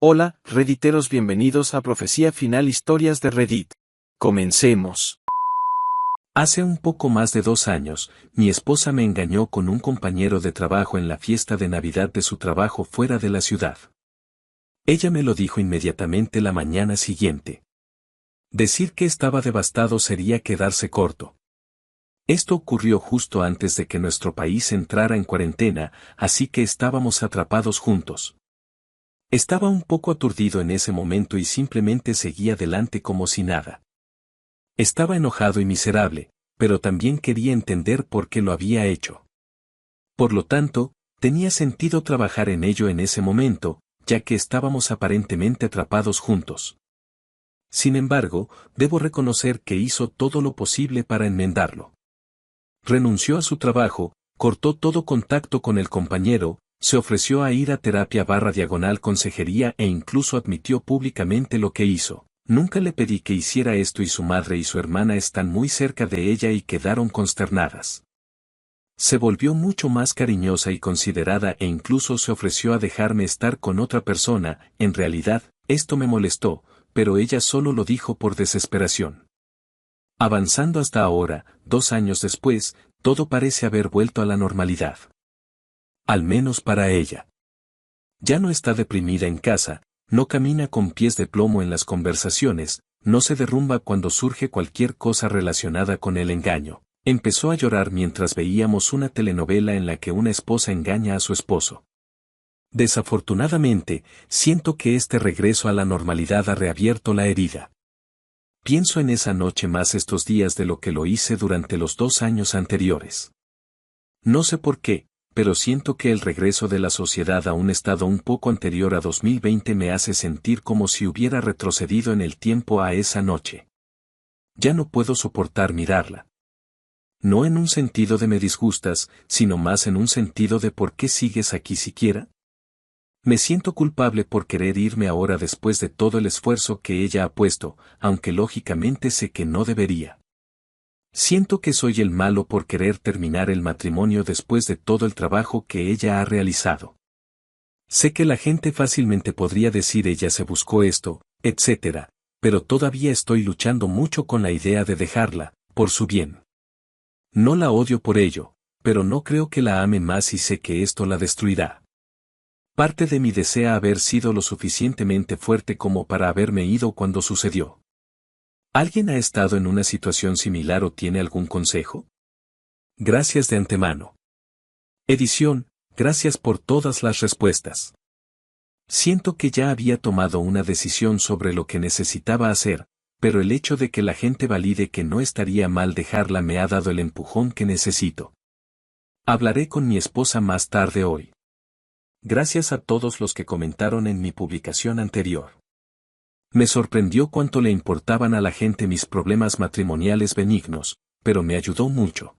Hola, Redditeros, bienvenidos a Profecía Final, Historias de Reddit. Comencemos. Hace un poco más de 2 años, mi esposa me engañó con un compañero de trabajo en la fiesta de Navidad de su trabajo fuera de la ciudad. Ella me lo dijo inmediatamente la mañana siguiente. Decir que estaba devastado sería quedarse corto. Esto ocurrió justo antes de que nuestro país entrara en cuarentena, así que estábamos atrapados juntos. Estaba un poco aturdido en ese momento y simplemente seguí adelante como si nada. Estaba enojado y miserable, pero también quería entender por qué lo había hecho. Por lo tanto, tenía sentido trabajar en ello en ese momento, ya que estábamos aparentemente atrapados juntos. Sin embargo, debo reconocer que hizo todo lo posible para enmendarlo. Renunció a su trabajo, cortó todo contacto con el compañero, se ofreció a ir a terapia/consejería e incluso admitió públicamente lo que hizo. Nunca le pedí que hiciera esto y su madre y su hermana están muy cerca de ella y quedaron consternadas. Se volvió mucho más cariñosa y considerada e incluso se ofreció a dejarme estar con otra persona. En realidad, esto me molestó, pero ella solo lo dijo por desesperación. Avanzando hasta ahora, 2 años después, todo parece haber vuelto a la normalidad. Al menos para ella. Ya no está deprimida en casa, no camina con pies de plomo en las conversaciones, no se derrumba cuando surge cualquier cosa relacionada con el engaño. Empezó a llorar mientras veíamos una telenovela en la que una esposa engaña a su esposo. Desafortunadamente, siento que este regreso a la normalidad ha reabierto la herida. Pienso en esa noche más estos días de lo que lo hice durante los 2 años anteriores. No sé por qué, pero siento que el regreso de la sociedad a un estado un poco anterior a 2020 me hace sentir como si hubiera retrocedido en el tiempo a esa noche. Ya no puedo soportar mirarla. No en un sentido de me disgustas, sino más en un sentido de ¿por qué sigues aquí siquiera? Me siento culpable por querer irme ahora después de todo el esfuerzo que ella ha puesto, aunque lógicamente sé que no debería. Siento que soy el malo por querer terminar el matrimonio después de todo el trabajo que ella ha realizado. Sé que la gente fácilmente podría decir ella se buscó esto, etc., pero todavía estoy luchando mucho con la idea de dejarla, por su bien. No la odio por ello, pero no creo que la ame más y sé que esto la destruirá. Parte de mí desea haber sido lo suficientemente fuerte como para haberme ido cuando sucedió. ¿Alguien ha estado en una situación similar o tiene algún consejo? Gracias de antemano. Edición, gracias por todas las respuestas. Siento que ya había tomado una decisión sobre lo que necesitaba hacer, pero el hecho de que la gente valide que no estaría mal dejarla me ha dado el empujón que necesito. Hablaré con mi esposa más tarde hoy. Gracias a todos los que comentaron en mi publicación anterior. Me sorprendió cuánto le importaban a la gente mis problemas matrimoniales benignos, pero me ayudó mucho.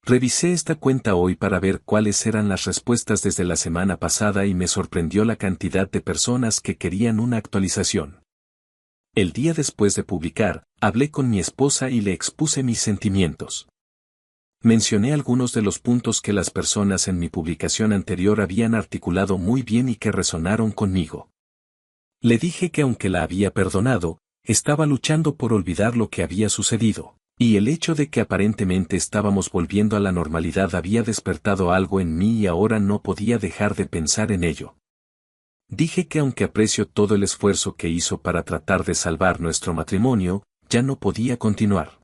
Revisé esta cuenta hoy para ver cuáles eran las respuestas desde la semana pasada y me sorprendió la cantidad de personas que querían una actualización. El día después de publicar, hablé con mi esposa y le expuse mis sentimientos. Mencioné algunos de los puntos que las personas en mi publicación anterior habían articulado muy bien y que resonaron conmigo. Le dije que aunque la había perdonado, estaba luchando por olvidar lo que había sucedido, y el hecho de que aparentemente estábamos volviendo a la normalidad había despertado algo en mí y ahora no podía dejar de pensar en ello. Dije que aunque aprecio todo el esfuerzo que hizo para tratar de salvar nuestro matrimonio, ya no podía continuar.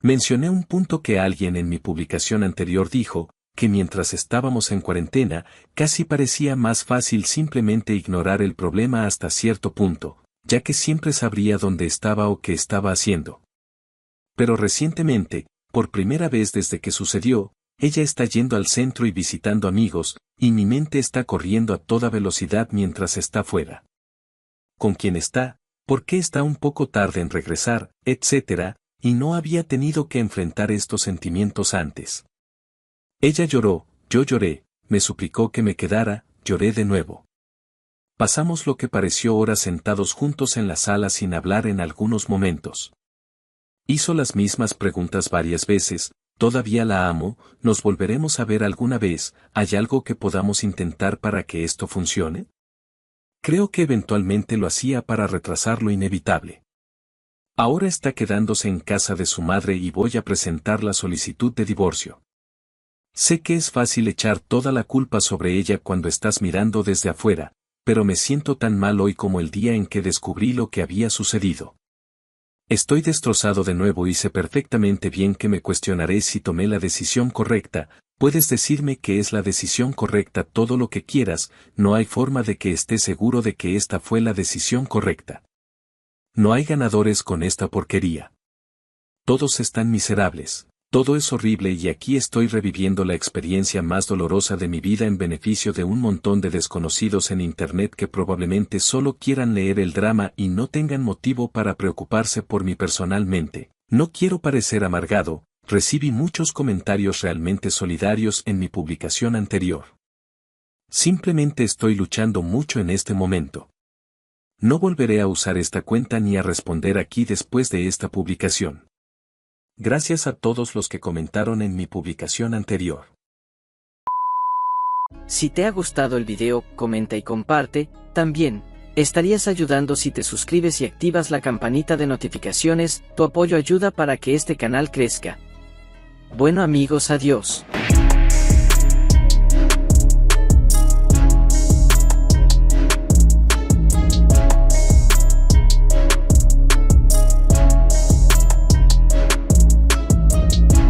Mencioné un punto que alguien en mi publicación anterior dijo, que mientras estábamos en cuarentena, casi parecía más fácil simplemente ignorar el problema hasta cierto punto, ya que siempre sabría dónde estaba o qué estaba haciendo. Pero recientemente, por primera vez desde que sucedió, ella está yendo al centro y visitando amigos, y mi mente está corriendo a toda velocidad mientras está fuera. ¿Con quién está? ¿Por qué está un poco tarde en regresar? Etcétera, y no había tenido que enfrentar estos sentimientos antes. Ella lloró, yo lloré, me suplicó que me quedara, lloré de nuevo. Pasamos lo que pareció horas sentados juntos en la sala sin hablar en algunos momentos. Hizo las mismas preguntas varias veces, ¿todavía la amo? ¿Nos volveremos a ver alguna vez? ¿Hay algo que podamos intentar para que esto funcione? Creo que eventualmente lo hacía para retrasar lo inevitable. Ahora está quedándose en casa de su madre y voy a presentar la solicitud de divorcio. Sé que es fácil echar toda la culpa sobre ella cuando estás mirando desde afuera, pero me siento tan mal hoy como el día en que descubrí lo que había sucedido. Estoy destrozado de nuevo y sé perfectamente bien que me cuestionaré si tomé la decisión correcta. Puedes decirme que es la decisión correcta todo lo que quieras, no hay forma de que esté seguro de que esta fue la decisión correcta. No hay ganadores con esta porquería. Todos están miserables, todo es horrible y aquí estoy reviviendo la experiencia más dolorosa de mi vida en beneficio de un montón de desconocidos en Internet que probablemente solo quieran leer el drama y no tengan motivo para preocuparse por mí personalmente. No quiero parecer amargado, recibí muchos comentarios realmente solidarios en mi publicación anterior. Simplemente estoy luchando mucho en este momento. No volveré a usar esta cuenta ni a responder aquí después de esta publicación. Gracias a todos los que comentaron en mi publicación anterior. Si te ha gustado el video, comenta y comparte. También, estarías ayudando si te suscribes y activas la campanita de notificaciones. Tu apoyo ayuda para que este canal crezca. Bueno amigos, adiós.